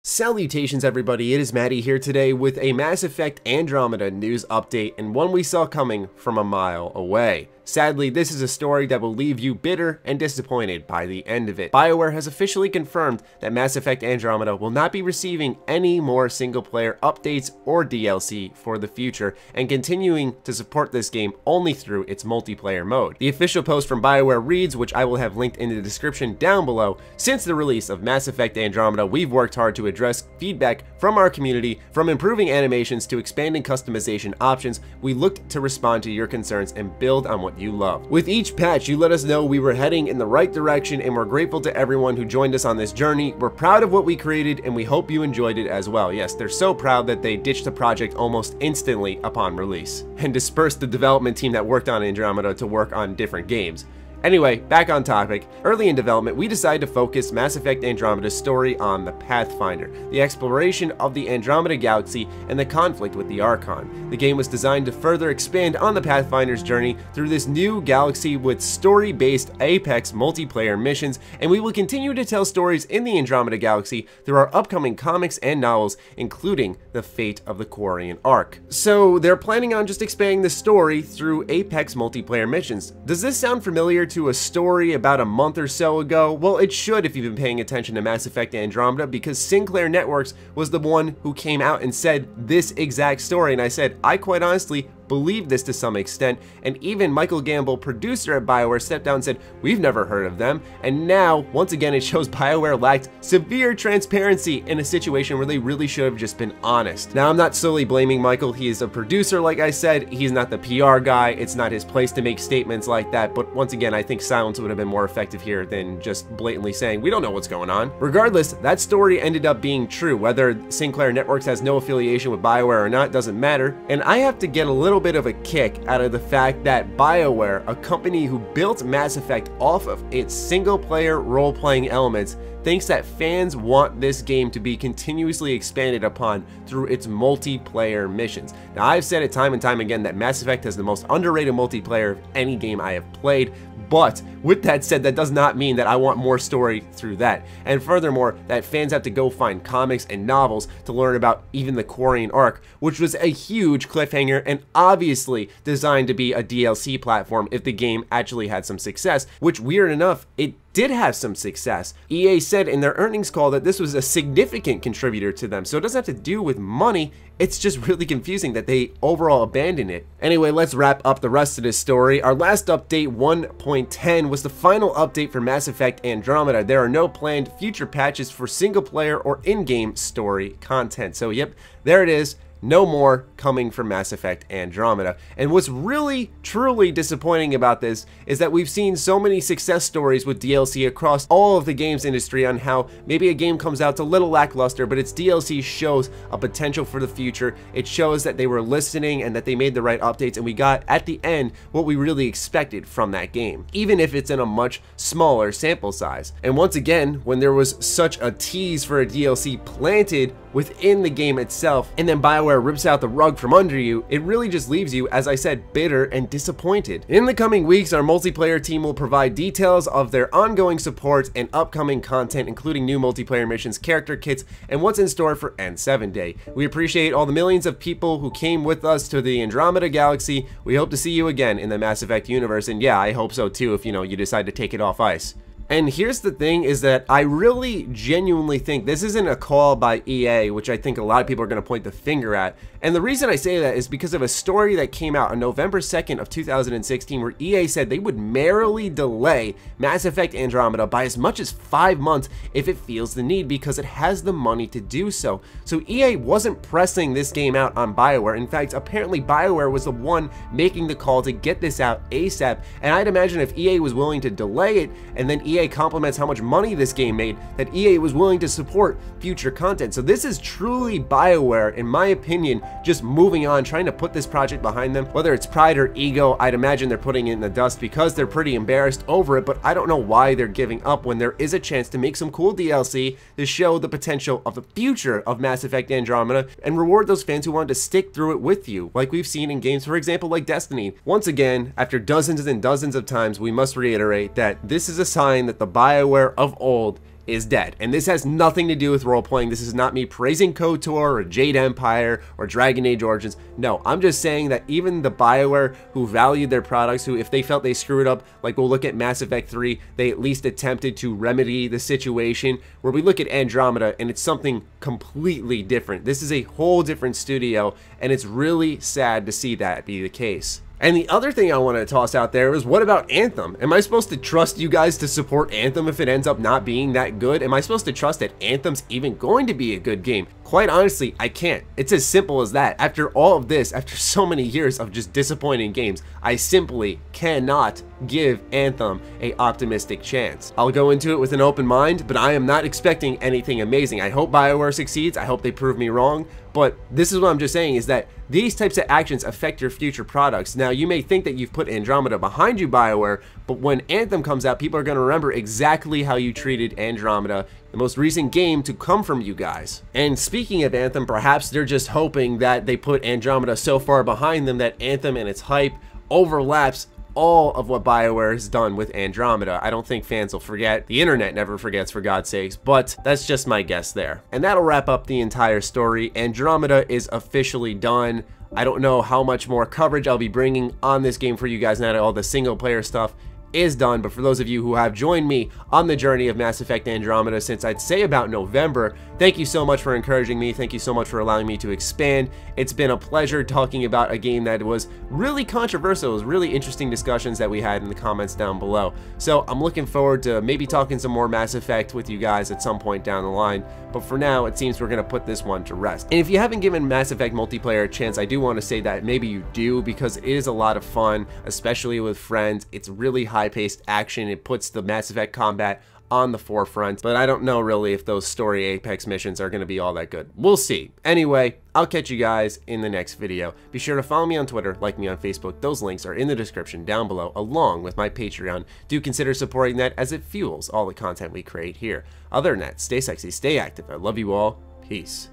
Salutations everybody, it is Matty here today with a Mass Effect Andromeda news update, and one we saw coming from a mile away. Sadly, this is a story that will leave you bitter and disappointed by the end of it. BioWare has officially confirmed that Mass Effect Andromeda will not be receiving any more single-player updates or DLC for the future, and continuing to support this game only through its multiplayer mode. The official post from BioWare reads, which I will have linked in the description down below, "Since the release of Mass Effect Andromeda, we've worked hard to address feedback from our community. From improving animations to expanding customization options, we looked to respond to your concerns and build on what you love. With each patch, you let us know we were heading in the right direction, and we're grateful to everyone who joined us on this journey. We're proud of what we created, and we hope you enjoyed it as well." Yes, they're so proud that they ditched the project almost instantly upon release, and dispersed the development team that worked on Andromeda to work on different games. Anyway, back on topic. Early in development, we decided to focus Mass Effect Andromeda's story on the Pathfinder, the exploration of the Andromeda galaxy, and the conflict with the Archon. The game was designed to further expand on the Pathfinder's journey through this new galaxy with story-based Apex multiplayer missions, and we will continue to tell stories in the Andromeda galaxy through our upcoming comics and novels, including the fate of the Quarian arc. So they're planning on just expanding the story through Apex multiplayer missions. Does this sound familiar to a story about a month or so ago? Well, it should if you've been paying attention to Mass Effect Andromeda, because Sinclair Networks was the one who came out and said this exact story, and I said, I quite honestly believe this to some extent, and even Michael Gamble, producer at BioWare, stepped down and said, we've never heard of them. And now, once again, it shows BioWare lacked severe transparency in a situation where they really should have just been honest. Now, I'm not solely blaming Michael. He is a producer, like I said. He's not the PR guy. It's not his place to make statements like that, but once again, I think silence would have been more effective here than just blatantly saying, we don't know what's going on. Regardless, that story ended up being true. Whether Sinclair Networks has no affiliation with BioWare or not doesn't matter, and I have to get a little bit of a kick out of the fact that BioWare, a company who built Mass Effect off of its single-player role-playing elements, thinks that fans want this game to be continuously expanded upon through its multiplayer missions. Now, I've said it time and time again that Mass Effect has the most underrated multiplayer of any game I have played, but with that said, that does not mean that I want more story through that. And furthermore, that fans have to go find comics and novels to learn about even the Quarian arc, which was a huge cliffhanger and obviously designed to be a DLC platform if the game actually had some success, which, weird enough, it did have some success. EA said in their earnings call that this was a significant contributor to them, so it doesn't have to do with money. It's just really confusing that they overall abandoned it. Anyway, let's wrap up the rest of this story. Our last update, 1.10, was the final update for Mass Effect Andromeda. There are no planned future patches for single player or in-game story content. So yep, there it is. No more coming from Mass Effect Andromeda. And what's really, truly disappointing about this is that we've seen so many success stories with DLC across all of the games industry on how maybe a game comes out a little lackluster, but its DLC shows a potential for the future. It shows that they were listening and that they made the right updates, and we got, at the end, what we really expected from that game, even if it's in a much smaller sample size. And once again, when there was such a tease for a DLC planted within the game itself, and then BioWare rips out the rug from under you, it really just leaves you, as I said, bitter and disappointed. In the coming weeks, our multiplayer team will provide details of their ongoing support and upcoming content, including new multiplayer missions, character kits, and what's in store for N7 Day. We appreciate all the millions of people who came with us to the Andromeda galaxy. We hope to see you again in the Mass Effect universe, and yeah, I hope so too if, you decide to take it off ice. And here's the thing, is that I really genuinely think this isn't a call by EA, which I think a lot of people are going to point the finger at. And the reason I say that is because of a story that came out on November 2nd of 2016 where EA said they would merrily delay Mass Effect Andromeda by as much as 5 months if it feels the need, because it has the money to do so. So EA wasn't pressing this game out on BioWare. In fact, apparently BioWare was the one making the call to get this out ASAP. And I'd imagine if EA was willing to delay it, and then EA compliments how much money this game made, that EA was willing to support future content. So this is truly BioWare, in my opinion, just moving on, trying to put this project behind them. Whether it's pride or ego, I'd imagine they're putting it in the dust because they're pretty embarrassed over it, but I don't know why they're giving up when there is a chance to make some cool DLC to show the potential of the future of Mass Effect Andromeda and reward those fans who wanted to stick through it with you, like we've seen in games, for example, like Destiny. Once again, after dozens and dozens of times, we must reiterate that this is a sign that the BioWare of old is dead. And this has nothing to do with role-playing. This is not me praising KOTOR or Jade Empire or Dragon Age Origins. No, I'm just saying that even the BioWare who valued their products, who if they felt they screwed up, like we'll look at Mass Effect 3, they at least attempted to remedy the situation. Where we look at Andromeda and it's something completely different. This is a whole different studio, and it's really sad to see that be the case. And the other thing I want to toss out there is, what about Anthem? Am I supposed to trust you guys to support Anthem if it ends up not being that good? Am I supposed to trust that Anthem's even going to be a good game? Quite honestly, I can't. It's as simple as that. After all of this, after so many years of just disappointing games, I simply cannot give Anthem a optimistic chance. I'll go into it with an open mind, but I am not expecting anything amazing. I hope BioWare succeeds. I hope they prove me wrong. But this is what I'm just saying, is that these types of actions affect your future products. Now, you may think that you've put Andromeda behind you, BioWare, but when Anthem comes out, people are going to remember exactly how you treated Andromeda, the most recent game to come from you guys. And speaking of Anthem, perhaps they're just hoping that they put Andromeda so far behind them that Anthem and its hype overlaps all of what BioWare has done with Andromeda. I don't think fans will forget. The internet never forgets, for God's sakes, but that's just my guess there. And that'll wrap up the entire story. Andromeda is officially done. I don't know how much more coverage I'll be bringing on this game for you guys now that all the single player stuff is done, but for those of you who have joined me on the journey of Mass Effect Andromeda since I'd say about November, thank you so much for encouraging me. Thank you so much for allowing me to expand. It's been a pleasure talking about a game that was really controversial. It was really interesting discussions that we had in the comments down below. So I'm looking forward to maybe talking some more Mass Effect with you guys at some point down the line, but for now it seems we're going to put this one to rest. And if you haven't given Mass Effect multiplayer a chance, I do want to say that maybe you do, because it is a lot of fun, especially with friends. It's really high-paced action. It puts the Mass Effect combat on the forefront, but I don't know really if those story Apex missions are going to be all that good. We'll see. Anyway, I'll catch you guys in the next video. Be sure to follow me on Twitter, like me on Facebook. Those links are in the description down below, along with my Patreon. Do consider supporting that, as it fuels all the content we create here. Other than that, stay sexy, stay active. I love you all. Peace.